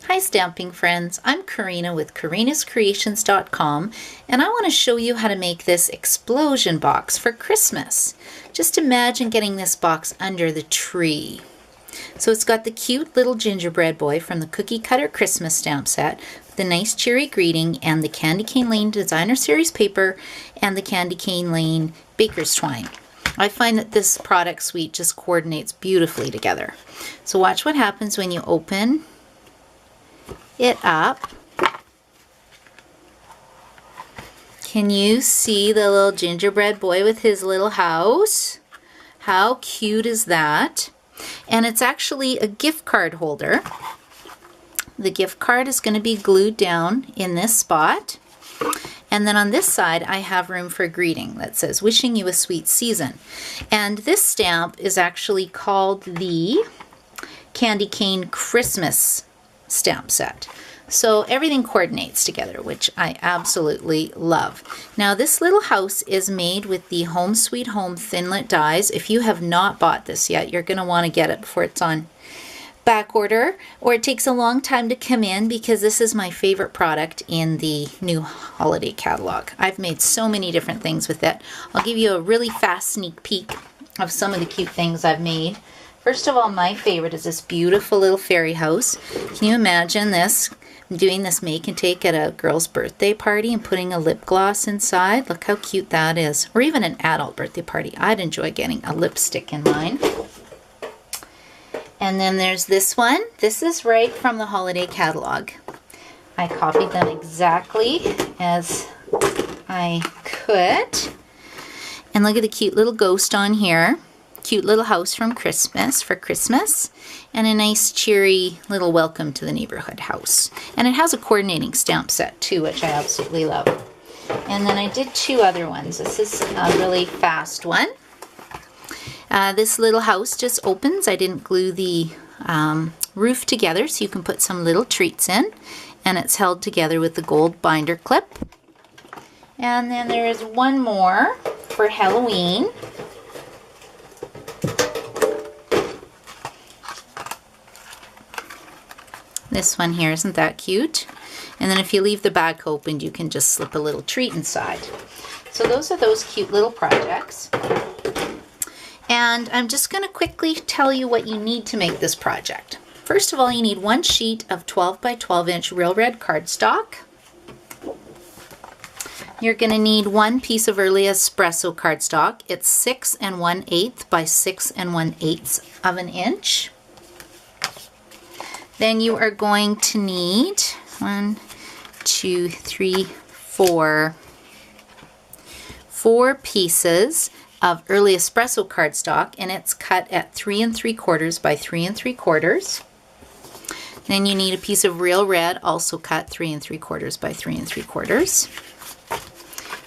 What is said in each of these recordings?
Hi stamping friends, I'm Karina with karinascreations.com and I want to show you how to make this explosion box for Christmas. Just imagine getting this box under the tree. So it's got the cute little gingerbread boy from the Cookie Cutter Christmas stamp set, the nice cheery greeting, and the Candy Cane Lane Designer Series paper and the Candy Cane Lane Baker's Twine. I find that this product suite just coordinates beautifully together. So watch what happens when you open it up. Can you see the little gingerbread boy with his little house? How cute is that? And it's actually a gift card holder. The gift card is going to be glued down in this spot. And then on this side I have room for a greeting that says wishing you a sweet season. And this stamp is actually called the Candy Cane Christmas stamp set. So everything coordinates together, which I absolutely love. Now this little house is made with the Home Sweet Home Thinlit dies. If you have not bought this yet, you're going to want to get it before it's on back order, or it takes a long time to come in, because this is my favorite product in the new holiday catalog. I've made so many different things with it. I'll give you a really fast sneak peek of some of the cute things I've made. First of all, my favorite is this beautiful little fairy house. Can you imagine this? I'm doing this make and take at a girl's birthday party and putting a lip gloss inside. Look how cute that is. Or even an adult birthday party. I'd enjoy getting a lipstick in mine. And then there's this one. This is right from the holiday catalog. I copied them exactly as I could. And look at the cute little ghost on here. Cute little house from Christmas, for Christmas, and a nice cheery little welcome to the neighborhood house. And it has a coordinating stamp set too, which I absolutely love. And then I did two other ones. This is a really fast one. This little house just opens. I didn't glue the roof together, so you can put some little treats in, and it's held together with the gold binder clip. And then there is one more for Halloween. This one here, isn't that cute? And then if you leave the back opened, you can just slip a little treat inside. So those are those cute little projects. And I'm just going to quickly tell you what you need to make this project. First of all, you need one sheet of 12 by 12 inch Real Red cardstock. You're going to need one piece of Early Espresso cardstock. It's 6 1/8 by 6 1/8 of an inch. Then you are going to need 4 pieces of Early Espresso cardstock, and it's cut at 3 3/4 by 3 3/4. Then you need a piece of Real Red, also cut 3 3/4 by 3 3/4.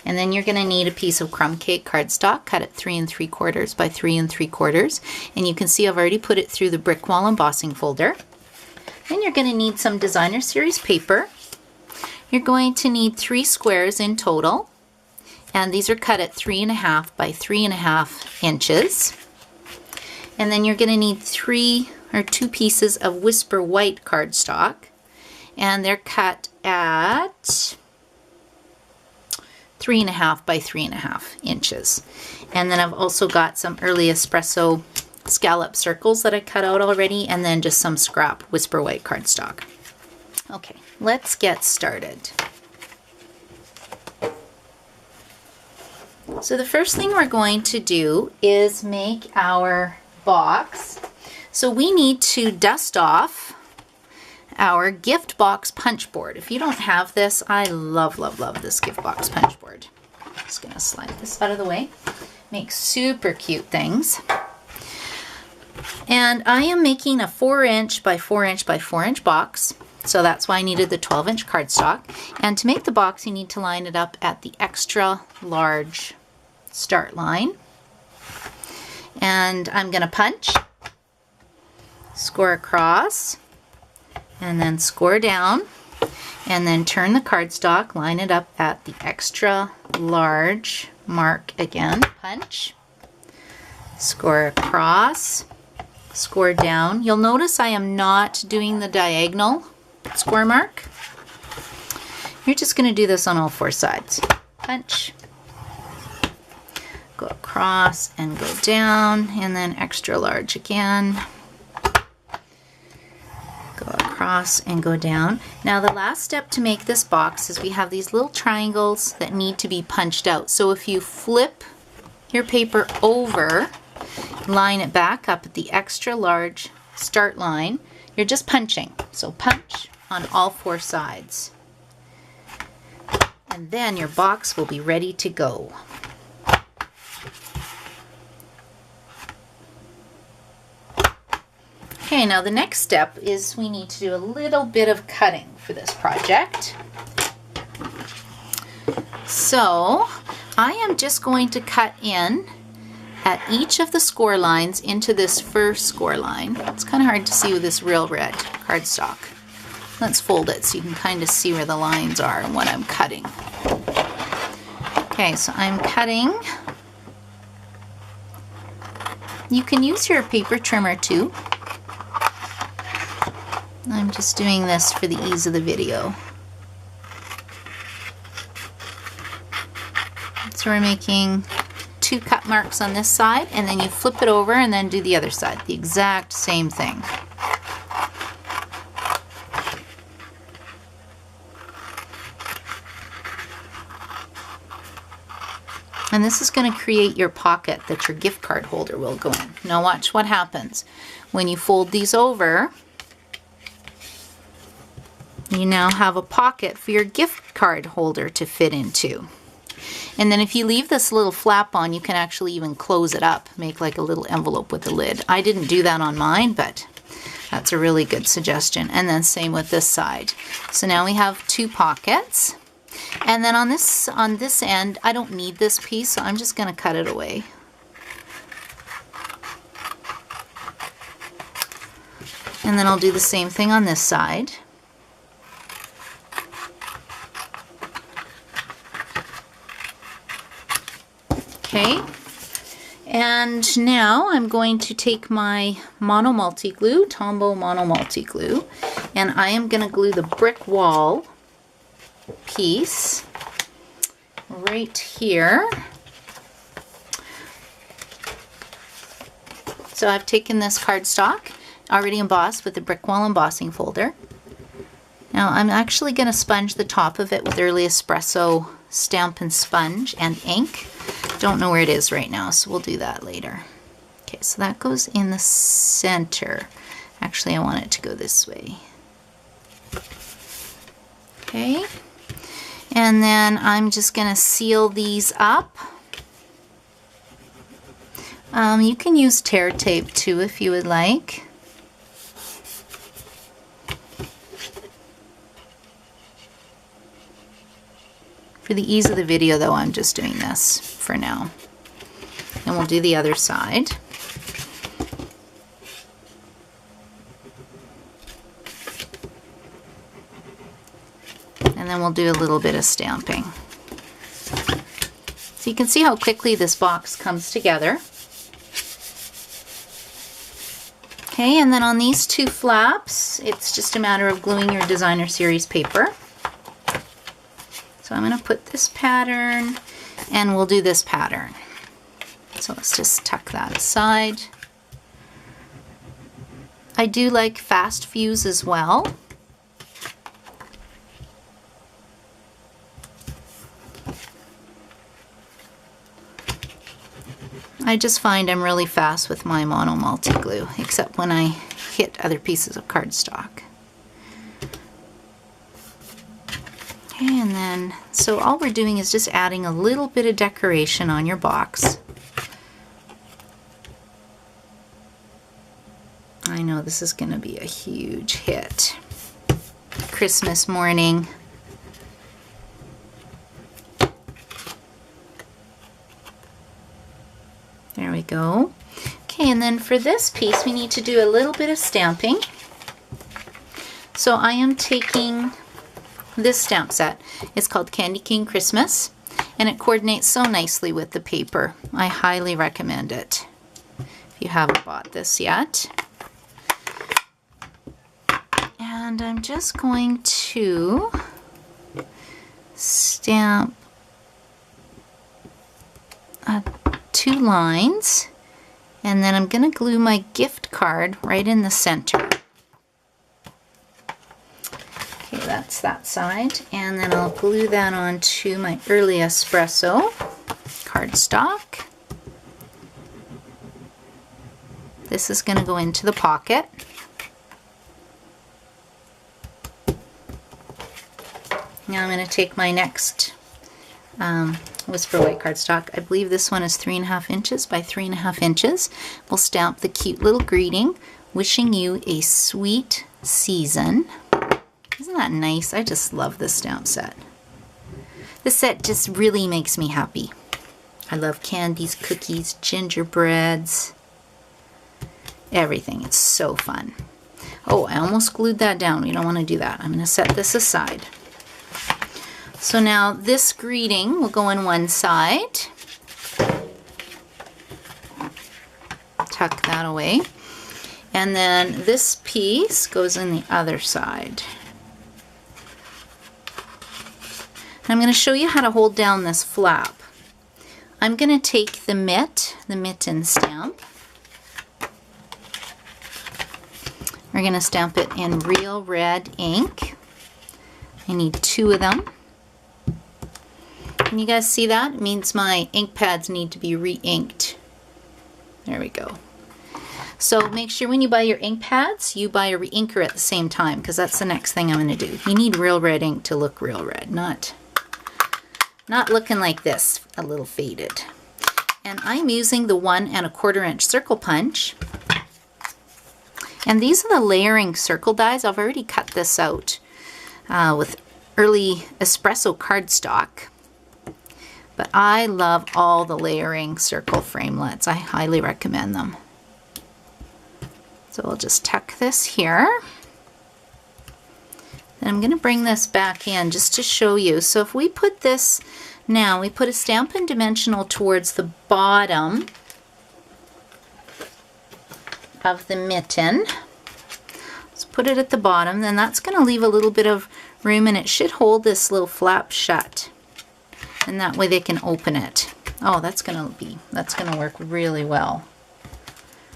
And then you're going to need a piece of Crumb Cake cardstock, cut at 3 3/4 by 3 3/4. And you can see I've already put it through the brick wall embossing folder. Then you're going to need some Designer Series paper. You're going to need 3 squares in total, and these are cut at 3 1/2 by 3 1/2 inches. And then you're going to need 2 pieces of Whisper White cardstock, and they're cut at 3 1/2 by 3 1/2 inches. And then I've also got some Early Espresso scallop circles that I cut out already, and then just some scrap Whisper White cardstock. Okay, let's get started. So the first thing we're going to do is make our box. So we need to dust off our gift box punch board. If you don't have this, I love this gift box punch board. I'm just going to slide this out of the way. Make super cute things. And I am making a 4 inch by 4 inch by 4 inch box, so that's why I needed the 12 inch cardstock. And to make the box, you need to line it up at the extra large start line. And I'm going to punch, score across, and then score down, and then turn the cardstock, line it up at the extra large mark again, punch, score across, score down. You'll notice I am not doing the diagonal score mark. You're just going to do this on all 4 sides. Punch, go across and go down, and then extra large again. Go across and go down. Now the last step to make this box is we have these little triangles that need to be punched out. So if you flip your paper over, line it back up at the extra large start line, you're just punching. So punch on all 4 sides. And then your box will be ready to go. Okay, now the next step is we need to do a little bit of cutting for this project. So I am just going to cut in at each of the score lines into this first score line. It's kind of hard to see with this real red cardstock. Let's fold it so you can kind of see where the lines are and what I'm cutting. Okay, so I'm cutting. You can use your paper trimmer too. I'm just doing this for the ease of the video. So we're making 2 cut marks on this side, and then you flip it over and then do the other side. The exact same thing. And this is going to create your pocket that your gift card holder will go in. Now watch what happens. When you fold these over, you now have a pocket for your gift card holder to fit into. And then if you leave this little flap on, you can actually even close it up, make like a little envelope with a lid. I didn't do that on mine, but that's a really good suggestion. And then same with this side. So now we have 2 pockets. And then on this end, I don't need this piece, so I'm just going to cut it away. And then I'll do the same thing on this side. Okay, and now I'm going to take my Mono Multi Glue, Tombow Mono Multi Glue, and I am going to glue the brick wall piece right here. So I've taken this cardstock, already embossed with the brick wall embossing folder. Now I'm actually going to sponge the top of it with Early Espresso Stampin' Sponge and ink. Don't know where it is right now, so we'll do that later. Okay, so that goes in the center. Actually, I want it to go this way. Okay, and then I'm just going to seal these up. You can use tear tape too if you would like. For the ease of the video though, I'm just doing this for now. And we'll do the other side. And then we'll do a little bit of stamping. So you can see how quickly this box comes together. Okay, and then on these 2 flaps, it's just a matter of gluing your designer series paper. So I'm going to put this pattern, and we'll do this pattern. So let's just tuck that aside. I do like fast fuse as well. I just find I'm really fast with my Mono Multi Glue, except when I hit other pieces of cardstock. Okay, and then, so all we're doing is just adding a little bit of decoration on your box. I know this is going to be a huge hit. Christmas morning. There we go. Okay, and then for this piece we need to do a little bit of stamping. So I am taking this stamp set. It's called Candy Cane Christmas, and it coordinates so nicely with the paper. I highly recommend it if you haven't bought this yet. And I'm just going to stamp 2 lines, and then I'm going to glue my gift card right in the center. Okay, that's that side, and then I'll glue that onto my Early Espresso cardstock. This is going to go into the pocket. Now I'm going to take my next Whisper White cardstock. I believe this one is 3.5 inches by 3.5 inches. We'll stamp the cute little greeting, wishing you a sweet season. Isn't that nice? I just love this stamp set. This set just really makes me happy. I love candies, cookies, gingerbreads, everything. It's so fun. Oh, I almost glued that down. We don't want to do that. I'm going to set this aside. So now this greeting will go on one side. Tuck that away. And then this piece goes in the other side. And I'm going to show you how to hold down this flap. I'm going to take the mitten stamp. We're going to stamp it in Real Red ink. I need 2 of them. Can you guys see that? It means my ink pads need to be re-inked. There we go. So make sure when you buy your ink pads, you buy a re-inker at the same time, because that's the next thing I'm going to do. You need Real Red ink to look real red, not looking like this, a little faded. And I'm using the 1 1/4 inch circle punch. And these are the layering circle dies. I've already cut this out with Early Espresso cardstock. But I love all the layering circle framelits. I highly recommend them. So I'll just tuck this here. And I'm going to bring this back in just to show you. So if we put this now, we put a Stampin' Dimensional towards the bottom of the mitten. Let's put it at the bottom. Then that's going to leave a little bit of room, and it should hold this little flap shut. And that way they can open it. Oh, that's gonna work really well,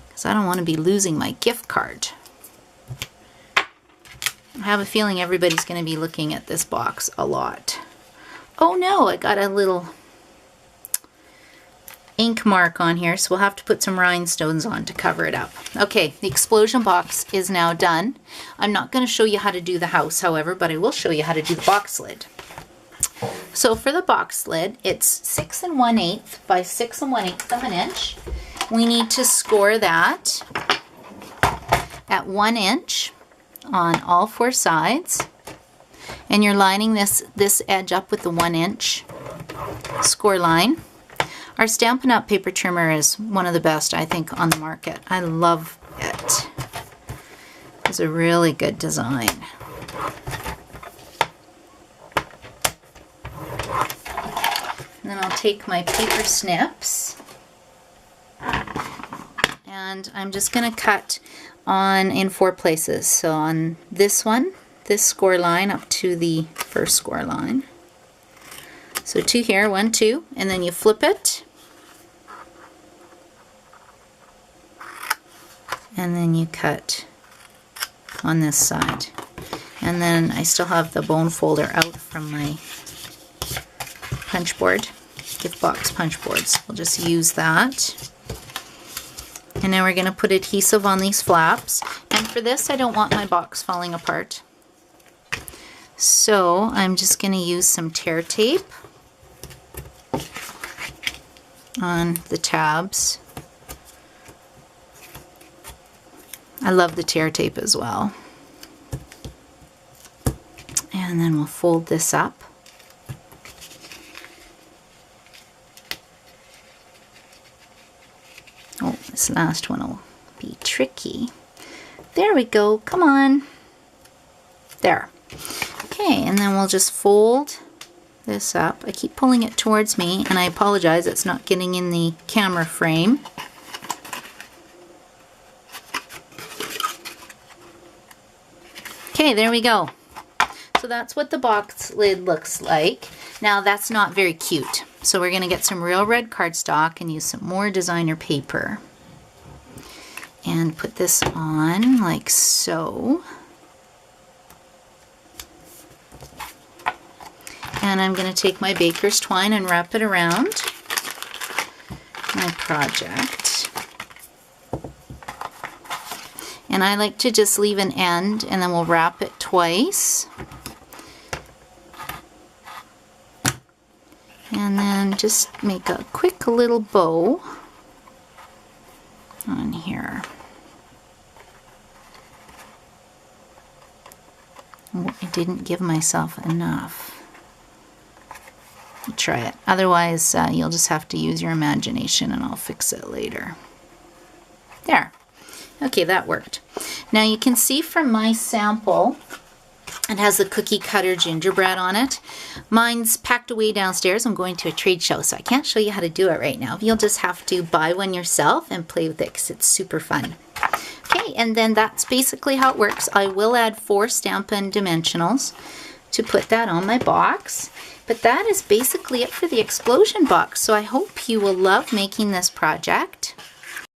because I don't want to be losing my gift card. I have a feeling everybody's going to be looking at this box a lot. Oh no, I got a little ink mark on here, so we'll have to put some rhinestones on to cover it up. Okay, the explosion box is now done. I'm not going to show you how to do the house, however, but I will show you how to do the box lid. So for the box lid, it's 6 1/8 by 6 1/8 of an inch. We need to score that at 1 inch on all 4 sides. And you're lining this edge up with the 1 inch score line. Our Stampin' Up! Paper trimmer is one of the best, I think, on the market. I love it. It's a really good design. And then I'll take my paper snips, and I'm just going to cut in 4 places. So on this one, this score line up to the first score line. So 2 here, 1, 2, and then you flip it, and then you cut on this side. And then I still have the bone folder out from my punch board, gift box punch boards. We'll just use that. And now we're going to put adhesive on these flaps. And for this, I don't want my box falling apart. So I'm just going to use some tear tape on the tabs. I love the tear tape as well. And then we'll fold this up. Oh, this last one will be tricky. There we go, come on. There. Okay, and then we'll just fold this up. I keep pulling it towards me, and I apologize, it's not getting in the camera frame. Okay, Okay, there we go. So that's what the box lid looks like. Now that's not very cute. So we're gonna get some real red cardstock and use some more designer paper. And put this on like so. And I'm gonna take my baker's twine and wrap it around my project. And I like to just leave an end and then we'll wrap it twice. And then just make a quick little bow on here. Oh, I didn't give myself enough. Try it. Otherwise, you'll just have to use your imagination and I'll fix it later. There. Okay, that worked. Now you can see from my sample, it has the cookie cutter gingerbread on it. Mine's packed away downstairs. I'm going to a trade show, so I can't show you how to do it right now. You'll just have to buy one yourself and play with it because it's super fun. Okay, and then that's basically how it works. I will add 4 Stampin' Dimensionals to put that on my box. But that is basically it for the explosion box. So I hope you will love making this project.